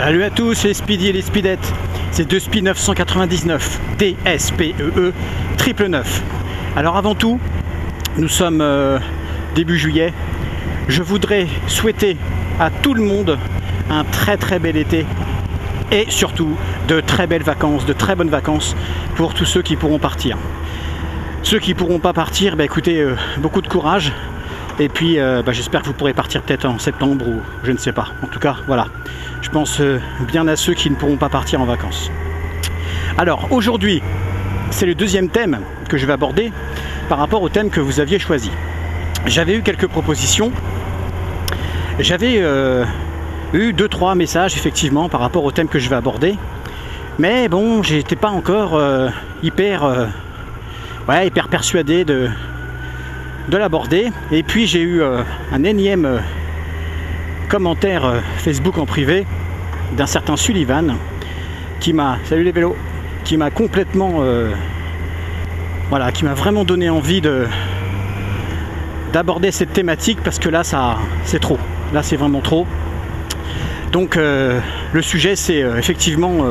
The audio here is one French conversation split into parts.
Salut à tous les Speedy et les Speedettes, c'est 2Speed 999, DSPEE, triple 9. Alors avant tout, nous sommes début juillet, je voudrais souhaiter à tout le monde un très bel été et surtout de très belles vacances, de très bonnes vacances pour tous ceux qui pourront partir. Ceux qui pourront pas partir, bah écoutez, beaucoup de courage. Et puis j'espère que vous pourrez partir peut-être en septembre ou je ne sais pas. En tout cas, voilà. Je pense bien à ceux qui ne pourront pas partir en vacances. Alors aujourd'hui, c'est le deuxième thème que je vais aborder par rapport au thème que vous aviez choisi. J'avais eu quelques propositions. J'avais eu 2-3 messages effectivement par rapport au thème que je vais aborder. Mais bon, j'étais pas encore hyper persuadé de l'aborder. Et puis j'ai eu un énième commentaire Facebook en privé d'un certain Sullivan qui m'a, salut les vélos, qui m'a complètement qui m'a vraiment donné envie d'aborder cette thématique, parce que là c'est trop, là c'est vraiment trop. Donc le sujet c'est effectivement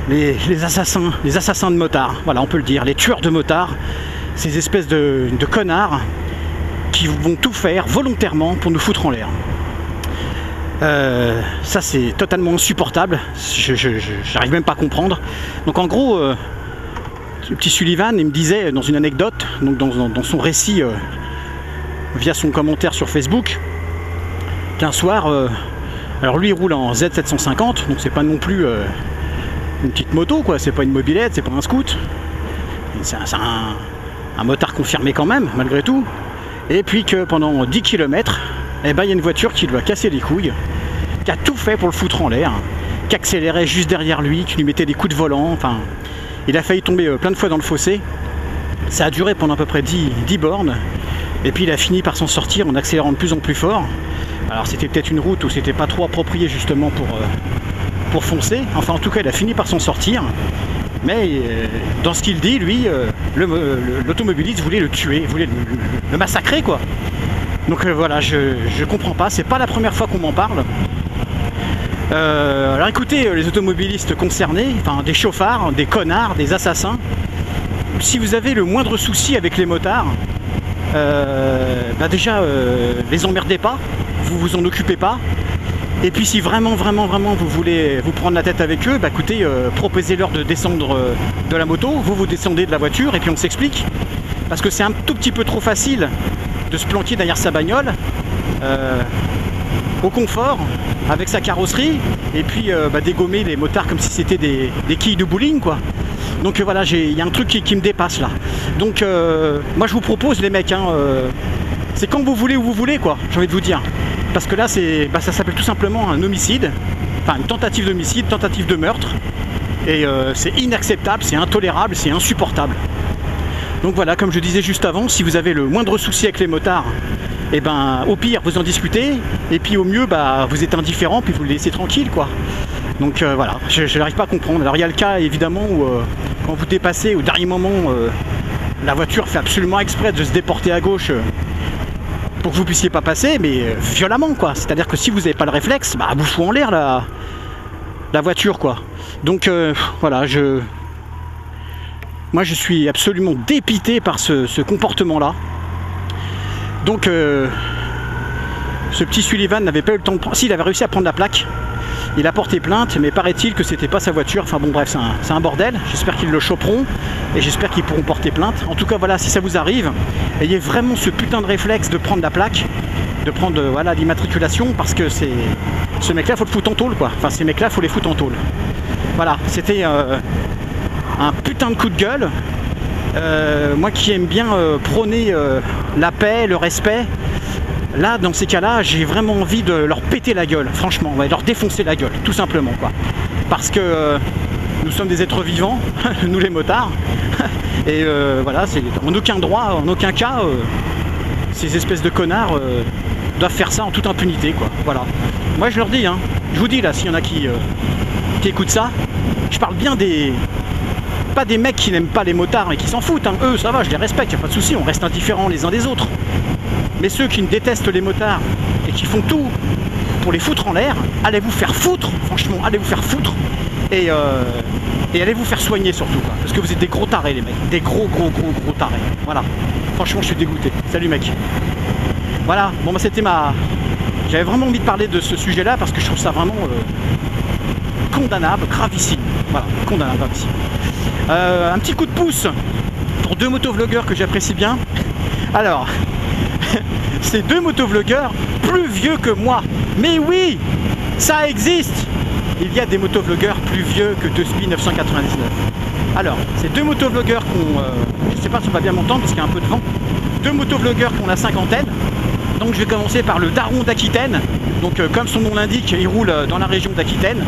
les assassins de motards, voilà, on peut le dire, les tueurs de motards, ces espèces de connards qui vont tout faire volontairement pour nous foutre en l'air. Ça c'est totalement insupportable, j'arrive même pas à comprendre. Donc en gros, le petit Sullivan, il me disait dans une anecdote, donc dans son récit via son commentaire sur Facebook, qu'un soir, alors lui il roule en Z750, donc c'est pas non plus une petite moto quoi, c'est pas une mobilette, c'est pas un scoot, c'est un motard confirmé quand même, malgré tout. Et puis que pendant 10 km, il y a une voiture qui lui a cassé les couilles, qui a tout fait pour le foutre en l'air, qui accélérait juste derrière lui, qui lui mettait des coups de volant, enfin, il a failli tomber plein de fois dans le fossé. Ça a duré pendant à peu près 10 bornes, et puis il a fini par s'en sortir en accélérant de plus en plus fort. Alors c'était peut-être une route où c'était pas trop approprié justement pour foncer, enfin en tout cas il a fini par s'en sortir. Mais dans ce qu'il dit, lui, l'automobiliste voulait le tuer, voulait le massacrer quoi. Donc voilà, je comprends pas, c'est pas la première fois qu'on m'en parle. Alors écoutez, les automobilistes concernés, enfin des chauffards, des connards, des assassins, si vous avez le moindre souci avec les motards, déjà les emmerdez pas, vous vous en occupez pas. Et puis si vraiment vous voulez vous prendre la tête avec eux, écoutez, proposez-leur de descendre de la moto, vous descendez de la voiture et puis on s'explique. Parce que c'est un tout petit peu trop facile de se planquer derrière sa bagnole, au confort, avec sa carrosserie, et puis dégommer les motards comme si c'était des quilles de bowling quoi. Donc voilà, il y a un truc qui me dépasse là. Donc moi je vous propose les mecs, c'est quand vous voulez où vous voulez quoi, j'ai envie de vous dire. Parce que là, ça s'appelle tout simplement un homicide, enfin une tentative d'homicide, tentative de meurtre. Et c'est inacceptable, c'est intolérable, c'est insupportable. Donc voilà, comme je disais juste avant, si vous avez le moindre souci avec les motards, au pire, vous en discutez. Et puis au mieux, vous êtes indifférent, puis vous le laissez tranquille, quoi. Donc voilà, je n'arrive pas à comprendre. Alors il y a le cas, évidemment, où quand vous dépassez, au dernier moment, la voiture fait absolument exprès de se déporter à gauche, pour que vous puissiez pas passer, mais violemment quoi. C'est-à-dire que si vous n'avez pas le réflexe, vous fout en l'air la voiture quoi. Donc voilà, moi je suis absolument dépité par ce comportement là. Donc ce petit Sullivan n'avait pas eu le temps de prendre, s'il avait réussi à prendre la plaque, il a porté plainte, mais paraît-il que c'était pas sa voiture. Enfin bon bref, c'est un bordel. J'espère qu'ils le choperont et j'espère qu'ils pourront porter plainte. En tout cas voilà, si ça vous arrive, ayez vraiment ce putain de réflexe de prendre la plaque, de prendre l'immatriculation, parce que ce mec là faut le foutre en tôle quoi. Enfin ces mecs là faut les foutre en tôle. Voilà, c'était un putain de coup de gueule. Moi qui aime bien prôner la paix, le respect. Là, dans ces cas-là, j'ai vraiment envie de leur péter la gueule, franchement, leur défoncer la gueule, tout simplement, quoi. Parce que nous sommes des êtres vivants, nous les motards, et voilà, c'est en aucun droit, en aucun cas, ces espèces de connards doivent faire ça en toute impunité, quoi. Voilà. Moi, je leur dis, je vous dis là, s'il y en a qui écoutent ça, je parle bien pas des mecs qui n'aiment pas les motards et qui s'en foutent, eux, ça va, je les respecte, y a pas de souci, on reste indifférents les uns des autres. Mais ceux qui ne détestent les motards et qui font tout pour les foutre en l'air, allez vous faire foutre, franchement, allez vous faire foutre, et allez vous faire soigner surtout, quoi, parce que vous êtes des gros tarés les mecs, des gros tarés, voilà, franchement je suis dégoûté, salut mec. Voilà, bon bah c'était j'avais vraiment envie de parler de ce sujet là, parce que je trouve ça vraiment condamnable, gravissime, voilà, condamnable, gravissime. Un petit coup de pouce pour deux motovlogueurs que j'apprécie bien. Alors, ces deux motovlogueurs plus vieux que moi. Mais oui, ça existe. Il y a des motovlogueurs plus vieux que Dusby 999. Alors, ces deux motovlogueurs je ne sais pas si on va bien m'entendre parce qu'il y a un peu de vent. Deux motovlogueurs qui ont la cinquantaine. Donc je vais commencer par le daron d'Aquitaine. Donc comme son nom l'indique, il roule dans la région d'Aquitaine.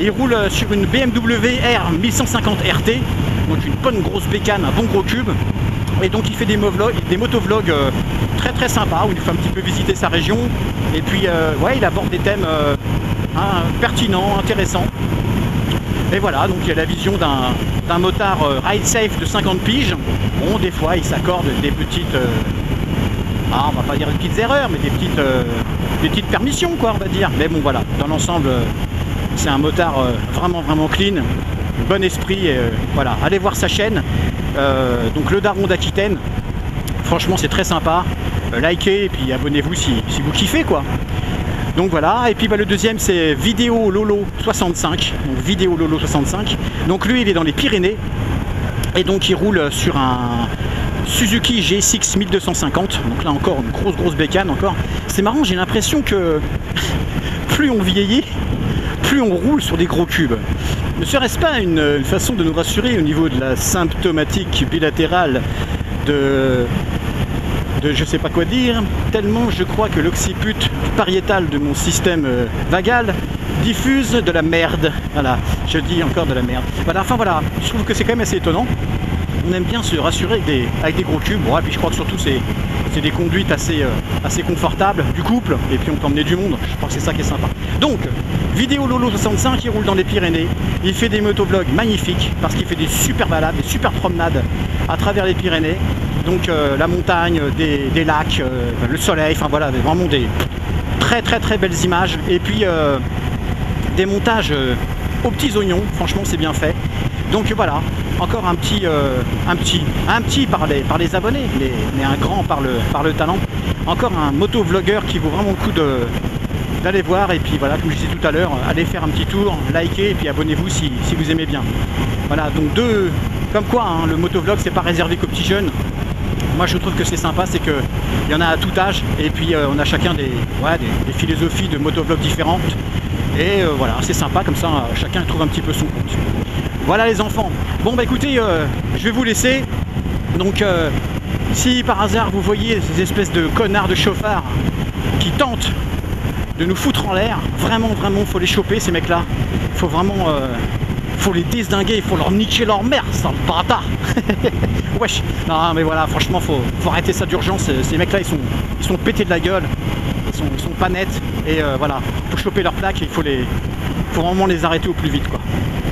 Il roule sur une BMW R 1150 RT. Donc une bonne grosse bécane, un bon gros cube. Et donc il fait des motovlogs très sympas où il nous fait un petit peu visiter sa région. Et puis ouais, il aborde des thèmes pertinents, intéressants. Et voilà, donc il y a la vision d'un motard ride safe de 50 piges. Bon, des fois il s'accorde des petites... on va pas dire des petites erreurs, mais des petites permissions, quoi, on va dire. Mais bon, voilà, dans l'ensemble, c'est un motard vraiment clean, bon esprit, et voilà, allez voir sa chaîne, donc le daron d'Aquitaine, franchement c'est très sympa, likez et puis abonnez-vous si vous kiffez, quoi. Donc voilà, et puis bah, le deuxième c'est Vidéo Lolo 65, donc Vidéo Lolo 65, donc lui il est dans les Pyrénées, et donc il roule sur un Suzuki GSX 1250, donc là encore une grosse bécane encore. C'est marrant, j'ai l'impression que plus on vieillit, plus on roule sur des gros cubes. Ne serait-ce pas une façon de nous rassurer au niveau de la symptomatique bilatérale de je sais pas quoi dire, tellement je crois que l'occiput pariétal de mon système vagal diffuse de la merde. Voilà, je dis encore de la merde. Voilà, enfin voilà, je trouve que c'est quand même assez étonnant. On aime bien se rassurer avec des gros cubes. Bon, et puis je crois que surtout c'est des conduites assez confortables du couple, et puis on peut emmener du monde. Je crois que c'est ça qui est sympa. Donc, Vidéo Lolo 65, il roule dans les Pyrénées. Il fait des motovlogs magnifiques parce qu'il fait des super balades, des super promenades à travers les Pyrénées. Donc la montagne, des lacs, le soleil, enfin voilà, vraiment des très belles images. Et puis des montages aux petits oignons, franchement c'est bien fait. Donc voilà, encore un petit par les abonnés, mais un grand par le talent. Encore un motovlogueur qui vaut vraiment le coup d'aller voir. Et puis voilà, comme je disais tout à l'heure, allez faire un petit tour, likez et puis abonnez-vous si vous aimez bien. Voilà, donc comme quoi hein, le motovlog c'est pas réservé qu'aux petits jeunes. Moi je trouve que c'est sympa, c'est qu'il y en a à tout âge, et puis on a chacun des philosophies de motovlog différentes. Et voilà, c'est sympa, comme ça chacun trouve un petit peu son compte. Voilà les enfants. Bon bah écoutez, je vais vous laisser. Donc si par hasard vous voyez ces espèces de connards de chauffards qui tentent de nous foutre en l'air, vraiment faut les choper ces mecs là. Faut vraiment faut les désinguer, il faut leur niquer leur mère, sale bâtard. Wesh. Non mais voilà, franchement faut arrêter ça d'urgence. Ces mecs là ils sont pétés de la gueule, ils sont pas nets, et voilà, faut choper leurs plaques, et faut vraiment les arrêter au plus vite, quoi.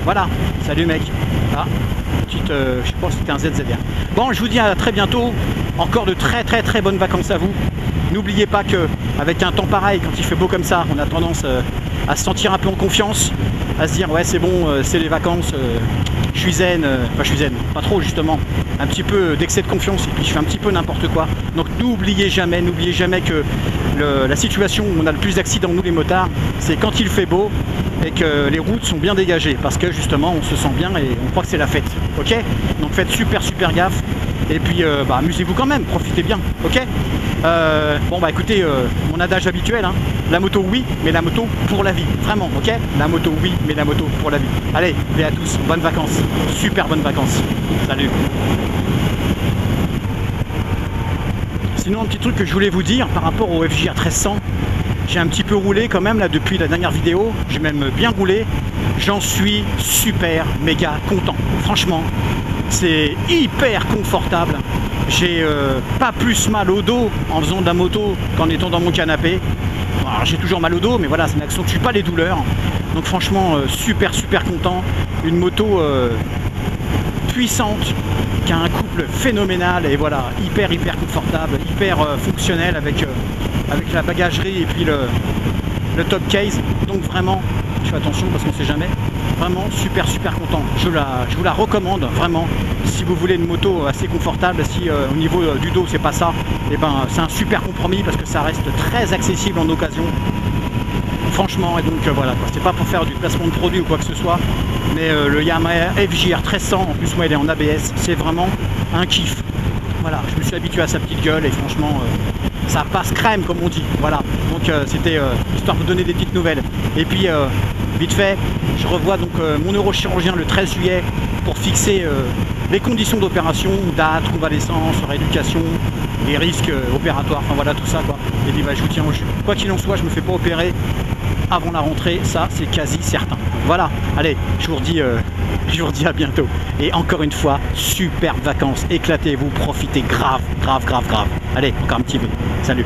Voilà, salut mec. Ah, petite, je pense que c'était un ZZR. Bon, je vous dis à très bientôt. Encore de très bonnes vacances à vous. N'oubliez pas que avec un temps pareil, quand il fait beau comme ça, on a tendance à se sentir un peu en confiance, à se dire ouais c'est bon, c'est les vacances, je suis zen, enfin je suis zen, pas trop justement, un petit peu d'excès de confiance et puis je fais un petit peu n'importe quoi. Donc n'oubliez jamais que la situation où on a le plus d'accidents nous les motards, c'est quand il fait beau et que les routes sont bien dégagées, parce que justement on se sent bien et on croit que c'est la fête. Ok, donc faites super gaffe. Et puis amusez-vous quand même, profitez bien, ok. Bon bah écoutez, mon adage habituel, hein, la moto oui, mais la moto pour la vie, vraiment, ok. La moto oui, mais la moto pour la vie. Allez, et à tous, bonnes vacances, super bonnes vacances, salut. Sinon un petit truc que je voulais vous dire par rapport au FJR 1300, j'ai un petit peu roulé quand même là depuis la dernière vidéo, j'ai même bien roulé, j'en suis super méga content, franchement. C'est hyper confortable. J'ai pas plus mal au dos en faisant de la moto qu'en étant dans mon canapé. Alors j'ai toujours mal au dos, mais voilà, ça n'accentue pas les douleurs. Donc franchement, super content. Une moto puissante, qui a un couple phénoménal, et voilà, hyper confortable, hyper fonctionnel avec la bagagerie et puis le top case. Donc vraiment, je fais attention parce qu'on sait jamais. Vraiment super content. Je vous la recommande vraiment. Si vous voulez une moto assez confortable, si au niveau du dos c'est pas ça, et ben c'est un super compromis parce que ça reste très accessible en occasion. Franchement, et donc voilà, c'est pas pour faire du placement de produit ou quoi que ce soit, mais le Yamaha FJR 1300, en plus moi il est en ABS, c'est vraiment un kiff. Voilà, je me suis habitué à sa petite gueule et franchement ça passe crème comme on dit. Voilà, donc c'était histoire de vous donner des petites nouvelles. Et puis vite fait, je revois donc mon neurochirurgien le 13 juillet pour fixer les conditions d'opération, date, convalescence, rééducation, les risques opératoires, enfin voilà tout ça quoi. Et puis bah, je vous tiens au jus. Quoi qu'il en soit, je me fais pas opérer avant la rentrée, ça c'est quasi certain. Voilà, allez, je vous redis à bientôt. Et encore une fois, superbes vacances, éclatez-vous, profitez grave. Allez, encore un petit peu. Salut.